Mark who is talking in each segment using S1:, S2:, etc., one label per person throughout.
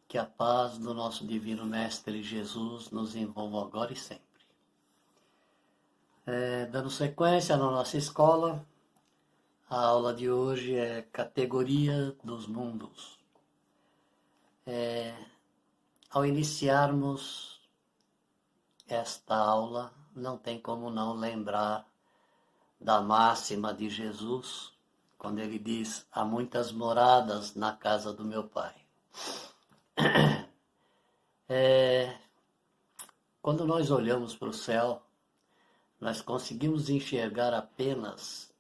S1: Que a paz do nosso Divino Mestre Jesus nos envolva agora e sempre. Dando sequência na nossa escola, a aula de hoje é Categoria dos Mundos. Ao iniciarmos esta aula, não tem como não lembrar da máxima de Jesus, quando ele diz: há muitas moradas na casa do meu Pai. Quando nós olhamos para o céu, nós conseguimos enxergar apenas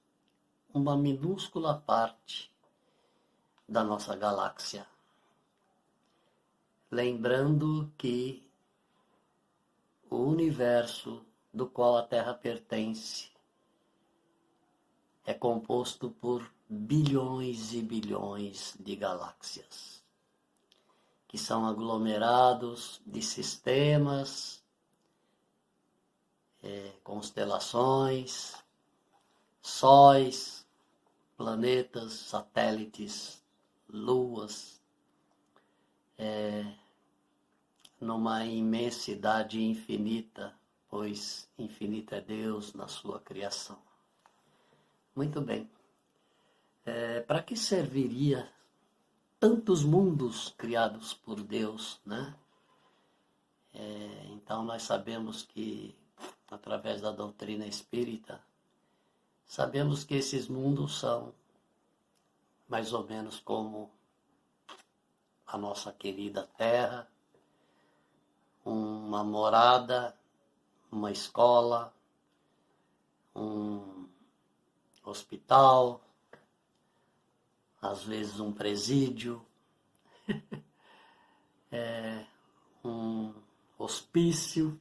S1: uma minúscula parte da nossa galáxia. Lembrando que o universo do qual a Terra pertence é composto por bilhões e bilhões de galáxias, que são aglomerados de sistemas, constelações, sóis, planetas, satélites, luas, numa imensidade infinita, pois infinito é Deus na sua criação. Muito bem. Para que serviria tantos mundos criados por Deus, né? Então nós sabemos que, através da doutrina espírita, sabemos que esses mundos são mais ou menos como a nossa querida Terra, uma morada, uma escola, um hospital, às vezes um presídio, um hospício.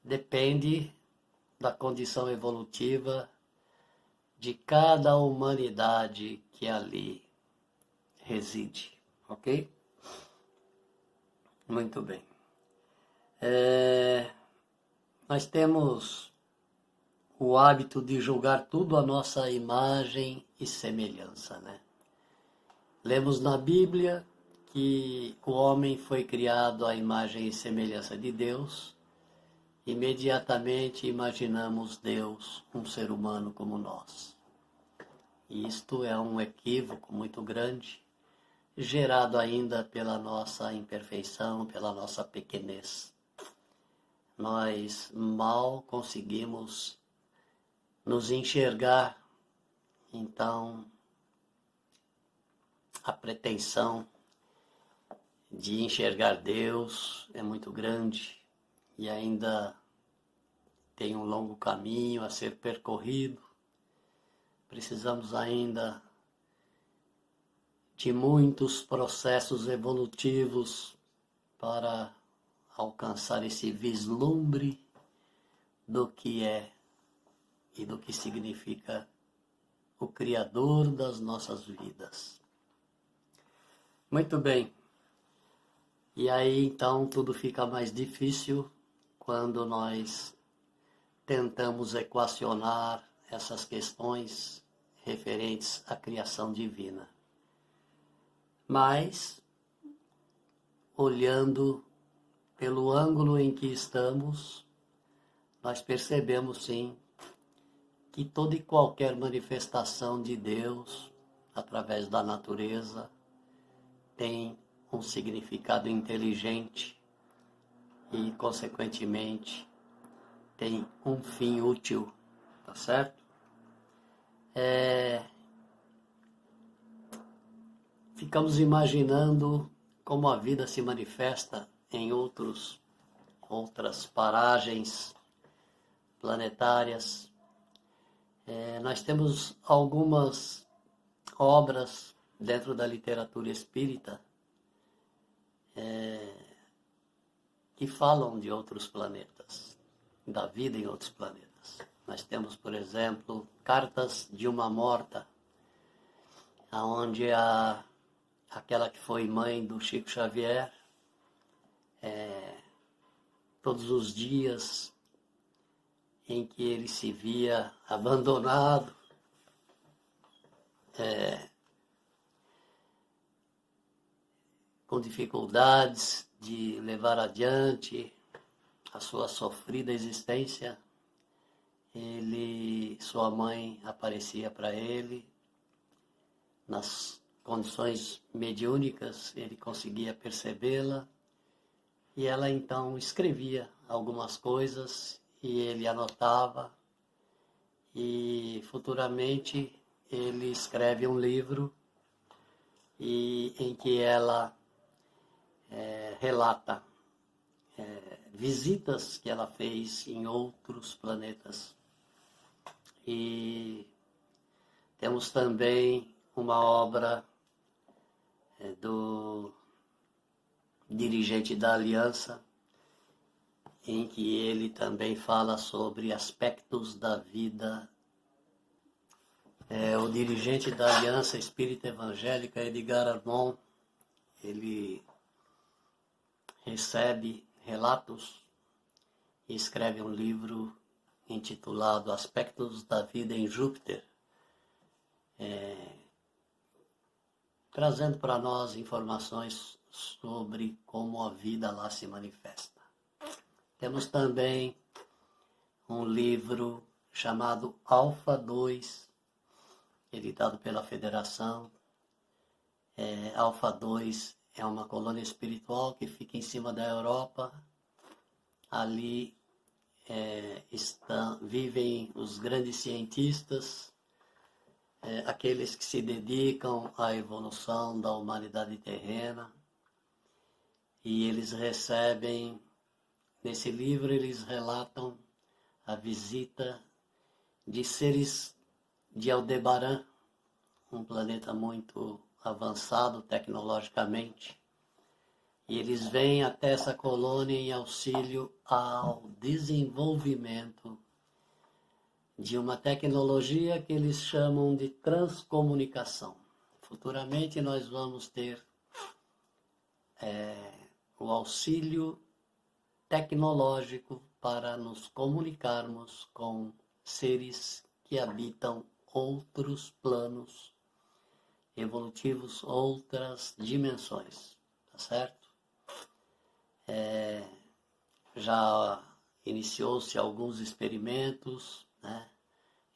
S1: Depende da condição evolutiva de cada humanidade que ali reside, ok? Muito bem. Nós temos o hábito de julgar tudo à nossa imagem e semelhança, né? Lemos na Bíblia que o homem foi criado à imagem e semelhança de Deus. Imediatamente imaginamos Deus, um ser humano como nós. E isto é um equívoco muito grande, gerado ainda pela nossa imperfeição, pela nossa pequenez. Nós mal conseguimos nos enxergar, então a pretensão de enxergar Deus é muito grande e ainda tem um longo caminho a ser percorrido. Precisamos ainda de muitos processos evolutivos para alcançar esse vislumbre do que é e do que significa o Criador das nossas vidas. Muito bem. E aí então tudo fica mais difícil quando nós tentamos equacionar essas questões referentes à criação divina. Mas, olhando pelo ângulo em que estamos, nós percebemos sim que toda e qualquer manifestação de Deus através da natureza tem um significado inteligente e, consequentemente, tem um fim útil, tá certo? Ficamos imaginando como a vida se manifesta em outras paragens planetárias. Nós temos algumas obras dentro da literatura espírita que falam de outros planetas, da vida em outros planetas. Nós temos, por exemplo, Cartas de uma Morta, onde aquela que foi mãe do Chico Xavier, todos os dias em que ele se via abandonado, com dificuldades de levar adiante a sua sofrida existência, sua mãe aparecia para ele nas condições mediúnicas, ele conseguia percebê-la e ela então escrevia algumas coisas e ele anotava, e futuramente ele escreve um livro em que ela relata visitas que ela fez em outros planetas. E temos também uma obra do dirigente da Aliança, em que ele também fala sobre aspectos da vida. O dirigente da Aliança Espírita Evangélica, Edgar Armon, ele recebe relatos e escreve um livro intitulado Aspectos da Vida em Júpiter, trazendo para nós informações sobre como a vida lá se manifesta. Temos também um livro chamado Alfa 2, editado pela Federação. Alfa 2 é uma colônia espiritual que fica em cima da Europa. Ali vivem os grandes cientistas, aqueles que se dedicam à evolução da humanidade terrena. E eles recebem, nesse livro eles relatam a visita de seres de Aldebaran, um planeta muito avançado tecnologicamente, e eles vêm até essa colônia em auxílio ao desenvolvimento de uma tecnologia que eles chamam de transcomunicação. Futuramente nós vamos ter o auxílio tecnológico para nos comunicarmos com seres que habitam outros planos evolutivos, outras dimensões, tá certo? Já iniciou-se alguns experimentos, né?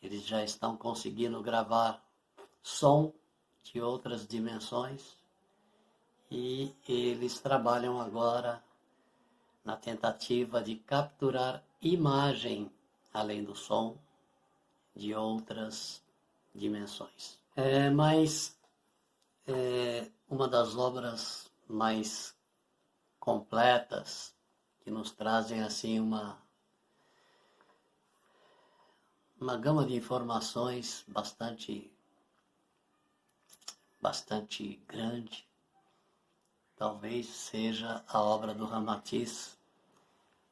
S1: Eles já estão conseguindo gravar som de outras dimensões e eles trabalham agora na tentativa de capturar imagem, além do som, de outras dimensões. Mas uma das obras mais completas, que nos trazem assim uma gama de informações bastante grande, talvez seja a obra do Ramatiz,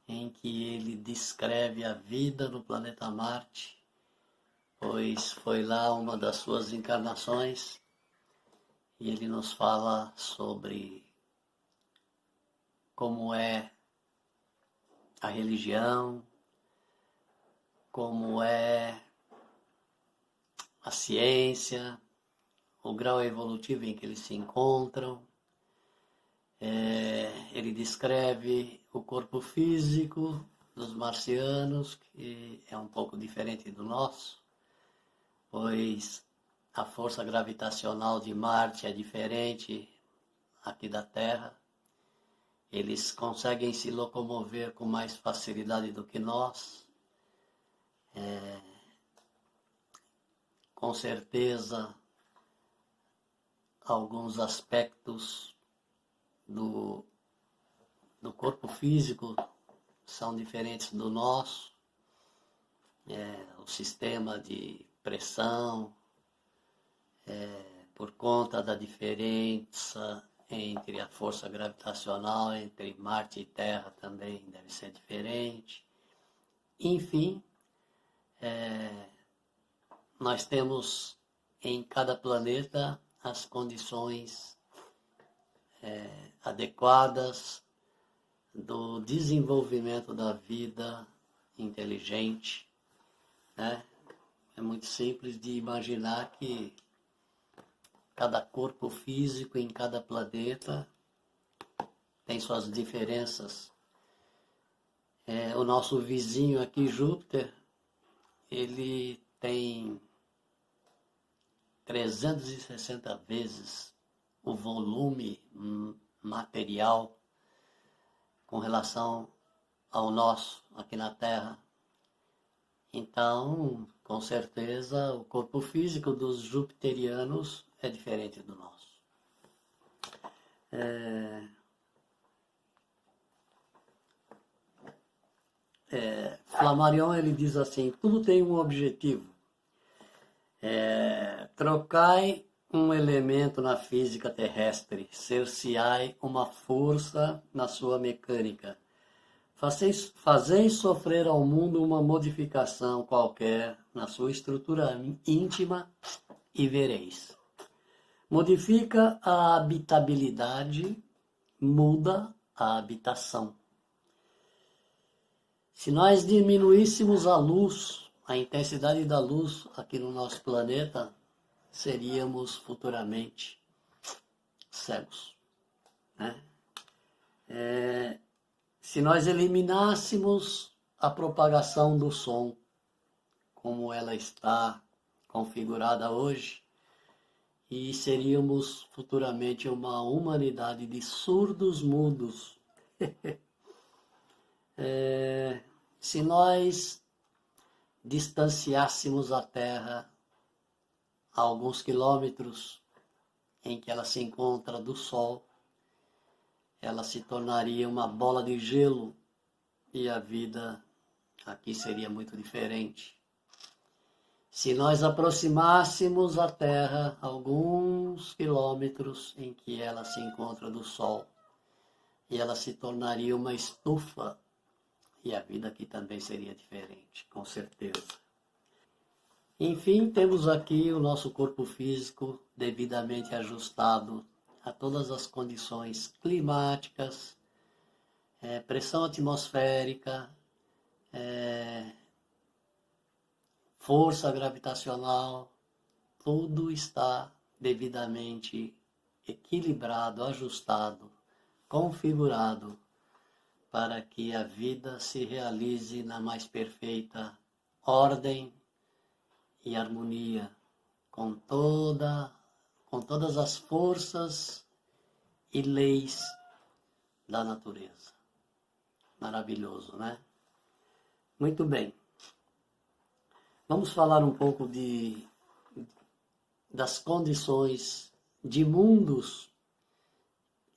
S1: em que ele descreve a vida no planeta Marte, pois foi lá uma das suas encarnações, e ele nos fala sobre como é a religião, como é a ciência, o grau evolutivo em que eles se encontram. Ele descreve o corpo físico dos marcianos, que é um pouco diferente do nosso, pois a força gravitacional de Marte é diferente aqui da Terra. Eles conseguem se locomover com mais facilidade do que nós. Com certeza, alguns aspectos do corpo físico são diferentes do nosso. O sistema de pressão, por conta da diferença entre a força gravitacional entre Marte e Terra também deve ser diferente. Enfim, nós temos em cada planeta as condições adequadas do desenvolvimento da vida inteligente, né? É muito simples de imaginar que cada corpo físico em cada planeta tem suas diferenças. O nosso vizinho aqui, Júpiter, ele tem 360 vezes o volume material com relação ao nosso aqui na Terra. Então, com certeza, o corpo físico dos jupiterianos é diferente do nosso. Flammarion, ele diz assim: tudo tem um objetivo. Trocai um elemento na física terrestre, ser-se-ai uma força na sua mecânica. Fazeis sofrer ao mundo uma modificação qualquer na sua estrutura íntima e vereis. Modifica a habitabilidade, muda a habitação. Se nós diminuíssemos a luz, a intensidade da luz aqui no nosso planeta, seríamos futuramente cegos, né? Se nós eliminássemos a propagação do som, como ela está configurada hoje, e seríamos futuramente uma humanidade de surdos mudos. Se nós distanciássemos a Terra a alguns quilômetros em que ela se encontra do Sol, ela se tornaria uma bola de gelo e a vida aqui seria muito diferente. Se nós aproximássemos a Terra alguns quilômetros em que ela se encontra do Sol, e ela se tornaria uma estufa, e a vida aqui também seria diferente, com certeza. Enfim, temos aqui o nosso corpo físico devidamente ajustado a todas as condições climáticas, pressão atmosférica, força gravitacional, tudo está devidamente equilibrado, ajustado, configurado para que a vida se realize na mais perfeita ordem e harmonia, com todas as forças e leis da natureza. Maravilhoso, né? Muito bem. Vamos falar um pouco das condições de mundos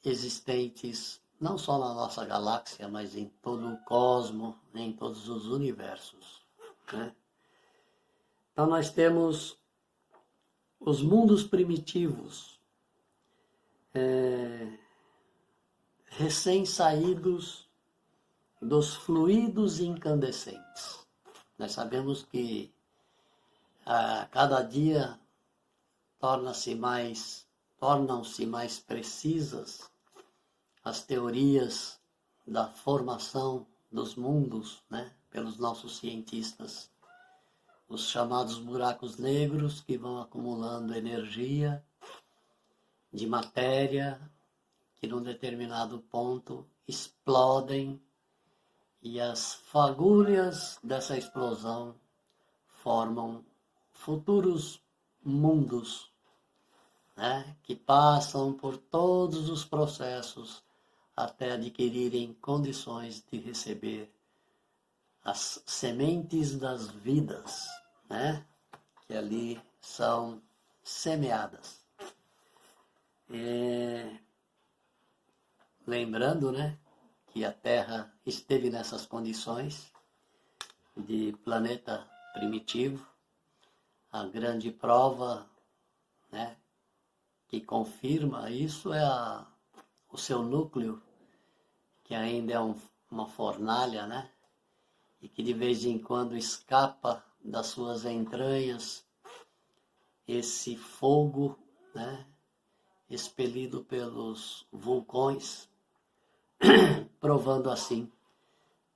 S1: existentes, não só na nossa galáxia, mas em todo o cosmos, em todos os universos, né? Então nós temos os mundos primitivos, recém-saídos dos fluidos incandescentes. Nós sabemos que a cada dia tornam-se mais precisas as teorias da formação dos mundos, né, pelos nossos cientistas. Os chamados buracos negros que vão acumulando energia de matéria que num determinado ponto explodem e as fagulhas dessa explosão formam futuros mundos, né, que passam por todos os processos até adquirirem condições de receber as sementes das vidas, né, que ali são semeadas. Lembrando, né, que a Terra esteve nessas condições de planeta primitivo. A grande prova, né, que confirma isso é o seu núcleo, que ainda é uma fornalha, né, e que de vez em quando escapa das suas entranhas esse fogo, né, expelido pelos vulcões, provando assim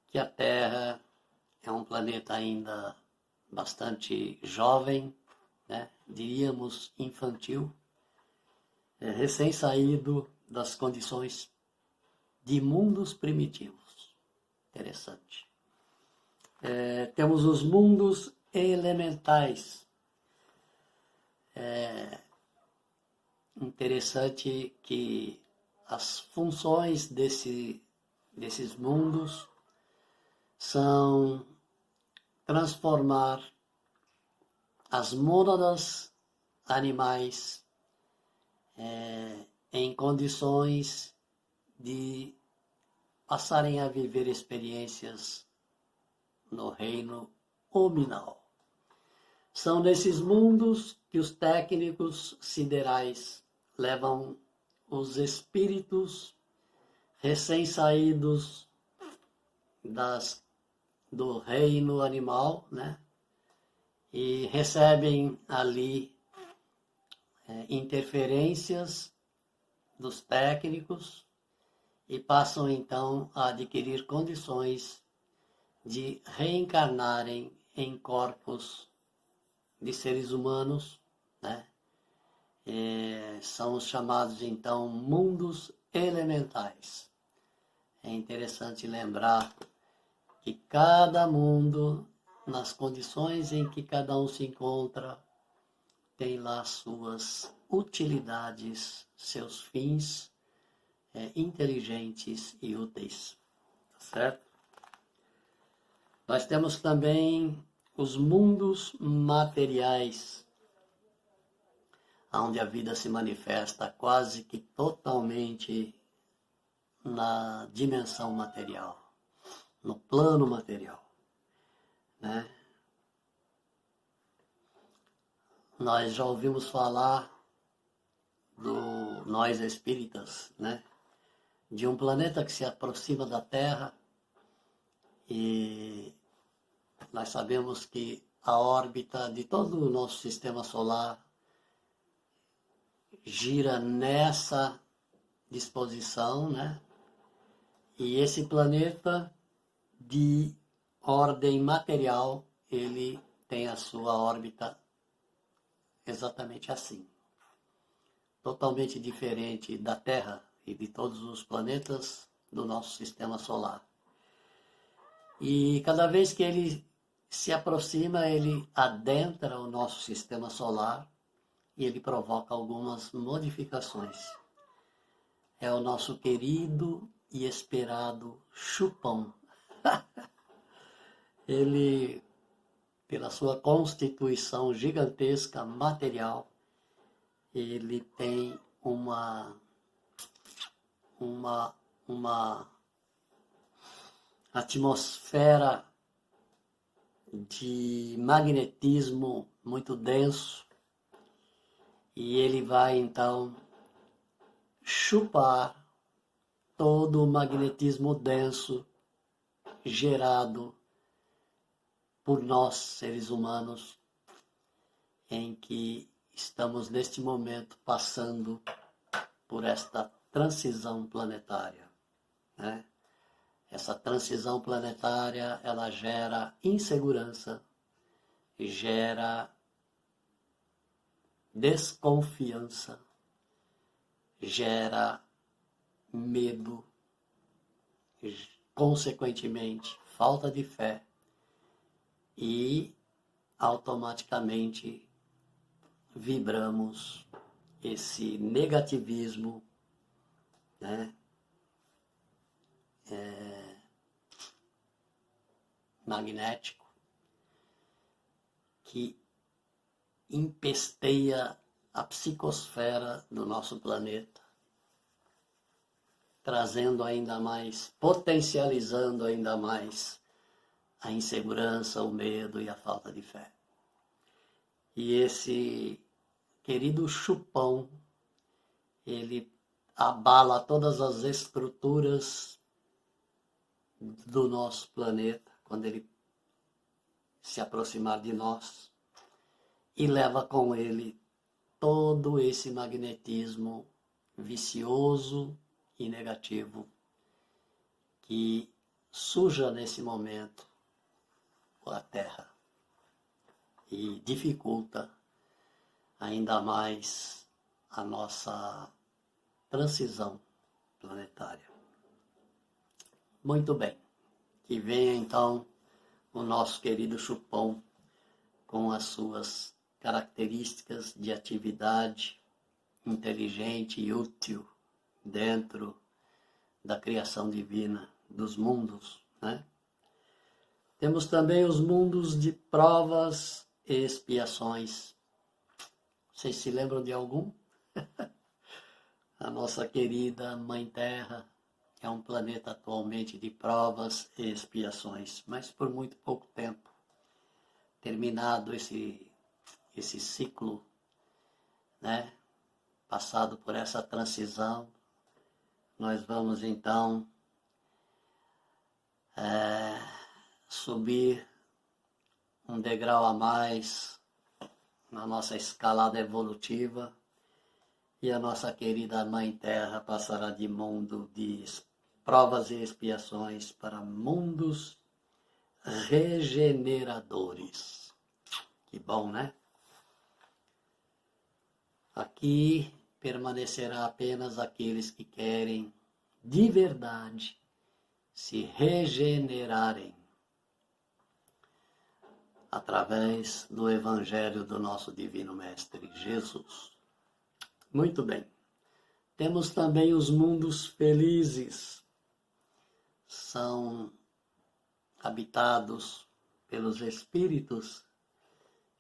S1: que a Terra é um planeta ainda bastante jovem, né, diríamos infantil, recém-saído das condições de mundos primitivos. Interessante. Temos os mundos elementais. Interessante que as funções desses mundos são transformar as mônadas animais em condições de passarem a viver experiências no reino hominal. São nesses mundos que os técnicos siderais levam os espíritos recém-saídos do reino animal, né? E recebem ali interferências dos técnicos e passam então a adquirir condições de reencarnarem em corpos de seres humanos, né? São os chamados então mundos elementais. É interessante lembrar que cada mundo, nas condições em que cada um se encontra, tem lá suas utilidades, seus fins inteligentes e úteis. Tá certo? Nós temos também os mundos materiais, onde a vida se manifesta quase que totalmente na dimensão material, no plano material, né? Nós já ouvimos falar nós espíritas, né? De um planeta que se aproxima da Terra, e nós sabemos que a órbita de todo o nosso sistema solar gira nessa disposição, né? E esse planeta de ordem material, ele tem a sua órbita exatamente assim. Totalmente diferente da Terra e de todos os planetas do nosso sistema solar. E cada vez que ele se aproxima, ele adentra o nosso sistema solar e ele provoca algumas modificações. É o nosso querido e esperado Chupão. Ele, pela sua constituição gigantesca material, ele tem uma atmosfera de magnetismo muito denso, e ele vai então chupar todo o magnetismo denso gerado por nós, seres humanos, em que estamos neste momento passando por esta transição planetária, né? Essa transição planetária, ela gera insegurança, gera desconfiança, gera medo, consequentemente, falta de fé, e automaticamente vibramos esse negativismo, né? Magnético, que empesteia a psicosfera do nosso planeta, trazendo ainda mais, potencializando ainda mais a insegurança, o medo e a falta de fé. E esse querido Chupão, ele abala todas as estruturas do nosso planeta, quando ele se aproximar de nós, e leva com ele todo esse magnetismo vicioso e negativo que suja nesse momento a Terra e dificulta ainda mais a nossa transição planetária. Muito bem. Que venha então o nosso querido Chupão com as suas características de atividade inteligente e útil dentro da criação divina dos mundos, né? Temos também os mundos de provas e expiações. Vocês se lembram de algum? A nossa querida Mãe Terra é um planeta atualmente de provas e expiações, mas por muito pouco tempo. Terminado esse ciclo, né? Passado por essa transição, nós vamos então subir um degrau a mais na nossa escalada evolutiva e a nossa querida Mãe Terra passará de mundo de provas e expiações para mundos regeneradores. Que bom, né? Aqui permanecerá apenas aqueles que querem de verdade se regenerarem através do Evangelho do nosso Divino Mestre Jesus. Muito bem. Temos também os mundos felizes. São habitados pelos espíritos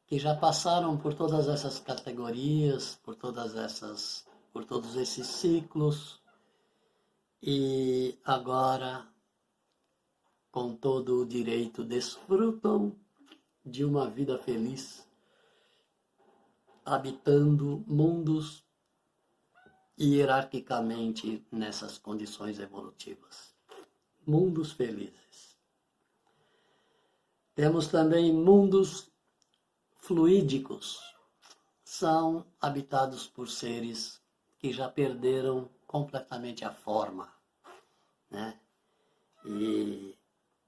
S1: que já passaram por todas essas categorias, por todos esses ciclos, e agora, com todo o direito, desfrutam de uma vida feliz, habitando mundos hierarquicamente nessas condições evolutivas. Mundos felizes. Temos também mundos fluídicos. São habitados por seres que já perderam completamente a forma, né? E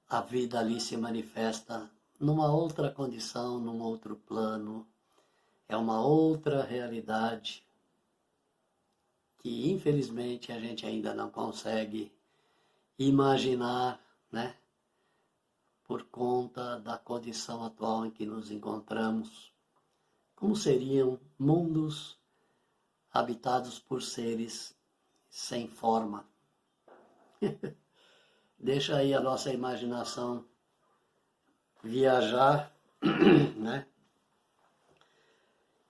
S1: a vida ali se manifesta numa outra condição, num outro plano. É uma outra realidade que, infelizmente, a gente ainda não consegue imaginar, né? Por conta da condição atual em que nos encontramos. Como seriam mundos habitados por seres sem forma? Deixa aí a nossa imaginação viajar, né?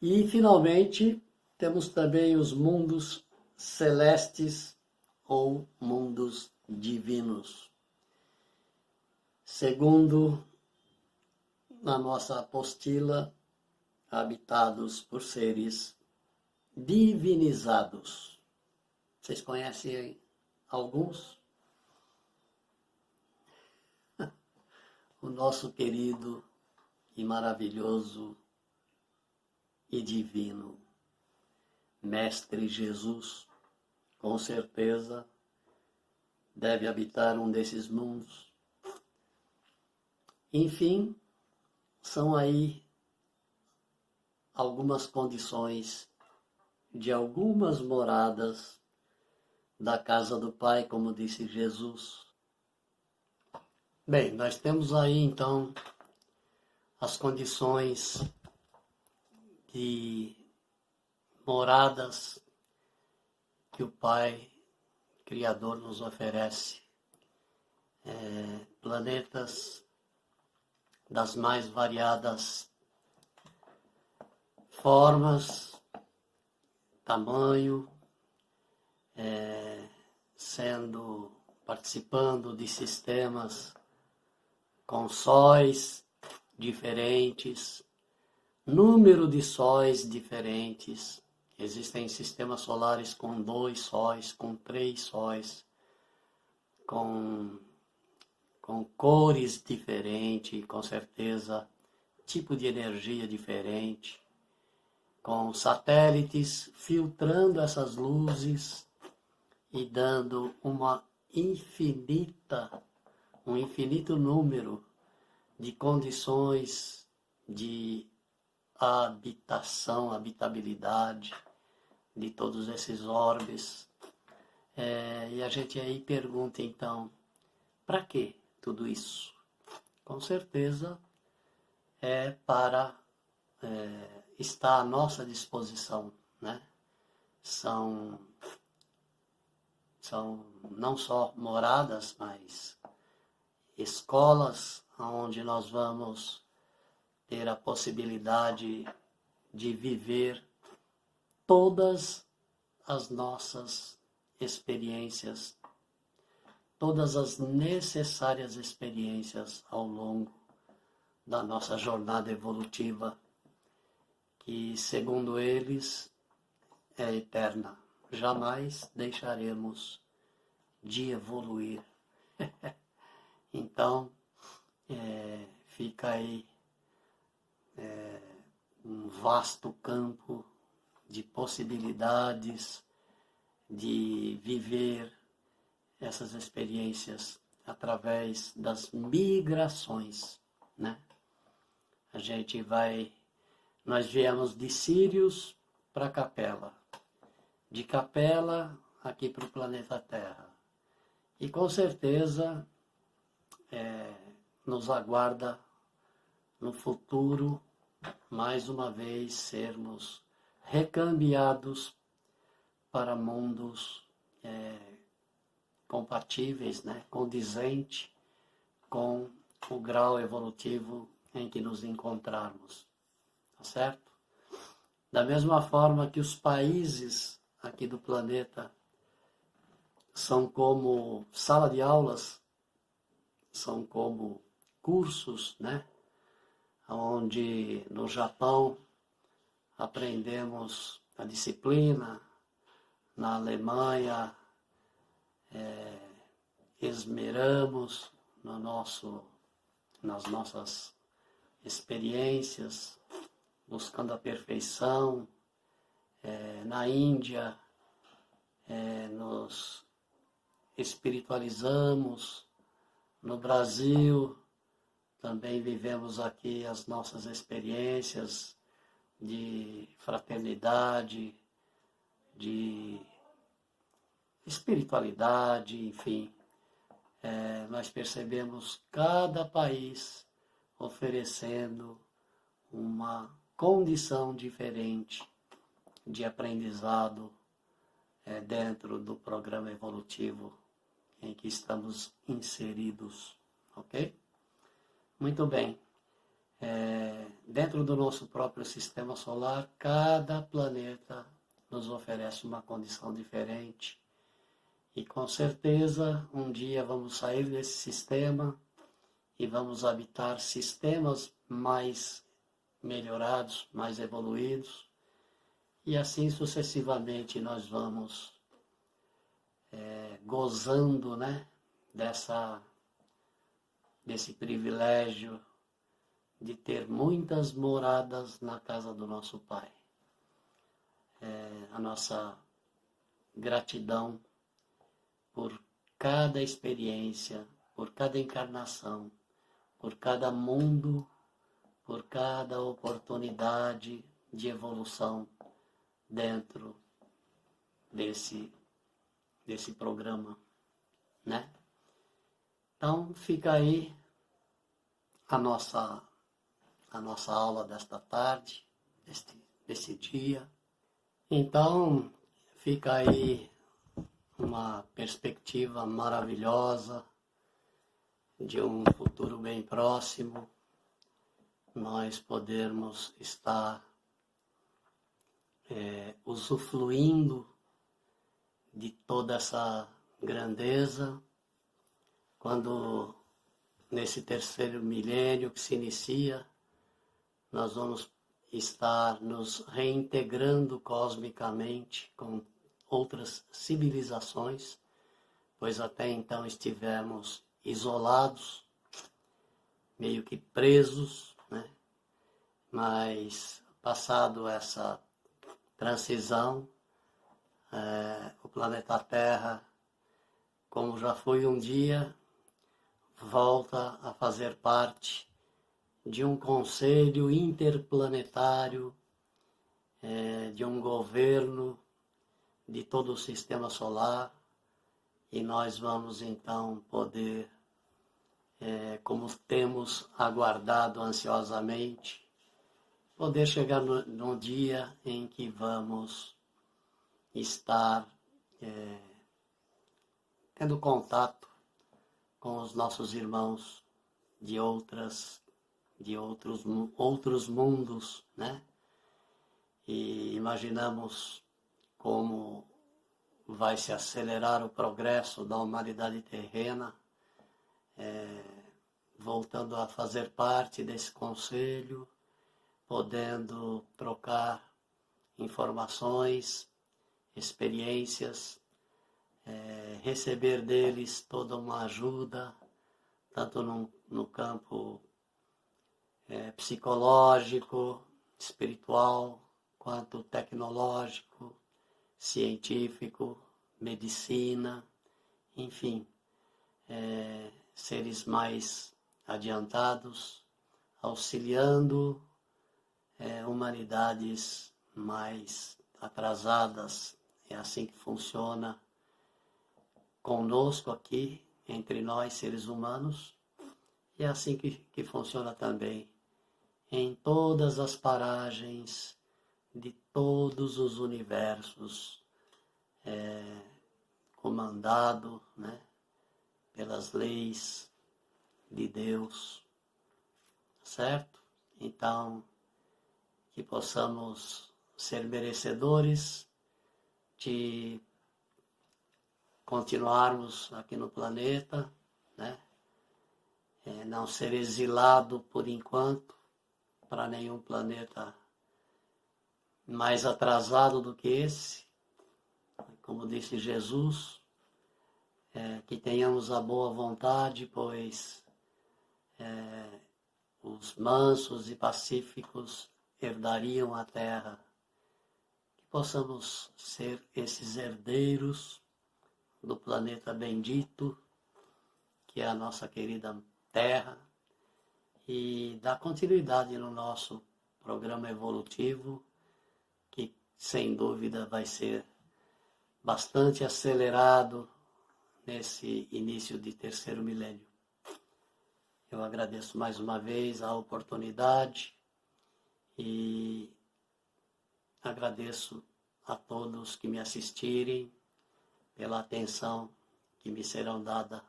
S1: E, finalmente, temos também os mundos celestes ou mundos divinos. Segundo a nossa apostila, habitados por seres divinizados. Vocês conhecem alguns? O nosso querido e maravilhoso e divino Mestre Jesus, com certeza, deve habitar um desses mundos. Enfim, são aí algumas condições de algumas moradas da casa do Pai, como disse Jesus. Bem, nós temos aí então as condições de moradas que o Pai Criador nos oferece. Planetas das mais variadas formas, tamanho, participando de sistemas com sóis diferentes, número de sóis diferentes. Existem sistemas solares com 2 sóis, com 3 sóis, com cores diferentes, com certeza, tipo de energia diferente, com satélites filtrando essas luzes e dando um infinito número de condições de habitabilidade de todos esses orbes. E a gente aí pergunta então, para que tudo isso? Com certeza é para estar à nossa disposição, né? São não só moradas, mas escolas onde nós vamos ter a possibilidade de viver todas as nossas experiências, todas as necessárias experiências ao longo da nossa jornada evolutiva, que, segundo eles, é eterna. Jamais deixaremos de evoluir. Então, fica aí um vasto campo de possibilidades de viver essas experiências através das migrações, né? Nós viemos de Sírios para Capela, de Capela aqui para o planeta Terra. E com certeza nos aguarda no futuro, mais uma vez, sermos recambiados para mundos compatíveis, né? Condizente com o grau evolutivo em que nos encontrarmos, tá certo? Da mesma forma que os países aqui do planeta são como sala de aulas, são como cursos, né? Onde no Japão aprendemos a disciplina, na Alemanha esmeramos nas nossas experiências, buscando a perfeição, na Índia nos espiritualizamos, no Brasil também vivemos aqui as nossas experiências de fraternidade, de espiritualidade, enfim. Nós percebemos cada país oferecendo uma condição diferente de aprendizado dentro do programa evolutivo em que estamos inseridos, ok? Muito bem. Dentro do nosso próprio sistema solar, cada planeta nos oferece uma condição diferente. E com certeza, um dia vamos sair desse sistema e vamos habitar sistemas mais melhorados, mais evoluídos. E assim sucessivamente nós vamos gozando, né, desse privilégio de ter muitas moradas na casa do nosso Pai. A nossa gratidão por cada experiência, por cada encarnação, por cada mundo, por cada oportunidade de evolução dentro desse programa, né? Então fica aí a nossa aula desta tarde, desse dia. Então fica aí uma perspectiva maravilhosa de um futuro bem próximo, nós podermos estar usufruindo de toda essa grandeza, quando nesse terceiro milênio que se inicia, nós vamos estar nos reintegrando cosmicamente com outras civilizações, pois até então estivemos isolados, meio que presos, né? Mas passado essa transição, o planeta Terra, como já foi um dia, volta a fazer parte de um conselho interplanetário, de um governo de todo o sistema solar, e nós vamos então poder como temos aguardado ansiosamente, poder chegar no dia em que vamos estar tendo contato com os nossos irmãos de outros mundos, né? E imaginamos como vai se acelerar o progresso da humanidade terrena, voltando a fazer parte desse conselho, podendo trocar informações, experiências, receber deles toda uma ajuda, tanto no campo psicológico, espiritual, quanto tecnológico, científico, medicina, enfim, seres mais adiantados, auxiliando humanidades mais atrasadas. É assim que funciona conosco aqui, entre nós, seres humanos, e é assim que funciona também em todas as paragens de todos os universos, comandado, né, pelas leis de Deus, certo? Então, que possamos ser merecedores de continuarmos aqui no planeta, né? Não ser exilado por enquanto para nenhum planeta mais atrasado do que esse, como disse Jesus, que tenhamos a boa vontade, pois os mansos e pacíficos herdariam a terra. Que possamos ser esses herdeiros do planeta bendito, que é a nossa querida Terra, e dar continuidade no nosso programa evolutivo, que sem dúvida vai ser bastante acelerado nesse início de terceiro milênio. Eu agradeço mais uma vez a oportunidade e agradeço a todos que me assistirem pela atenção que me serão dada.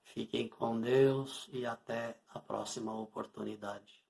S1: Fiquem com Deus e até a próxima oportunidade.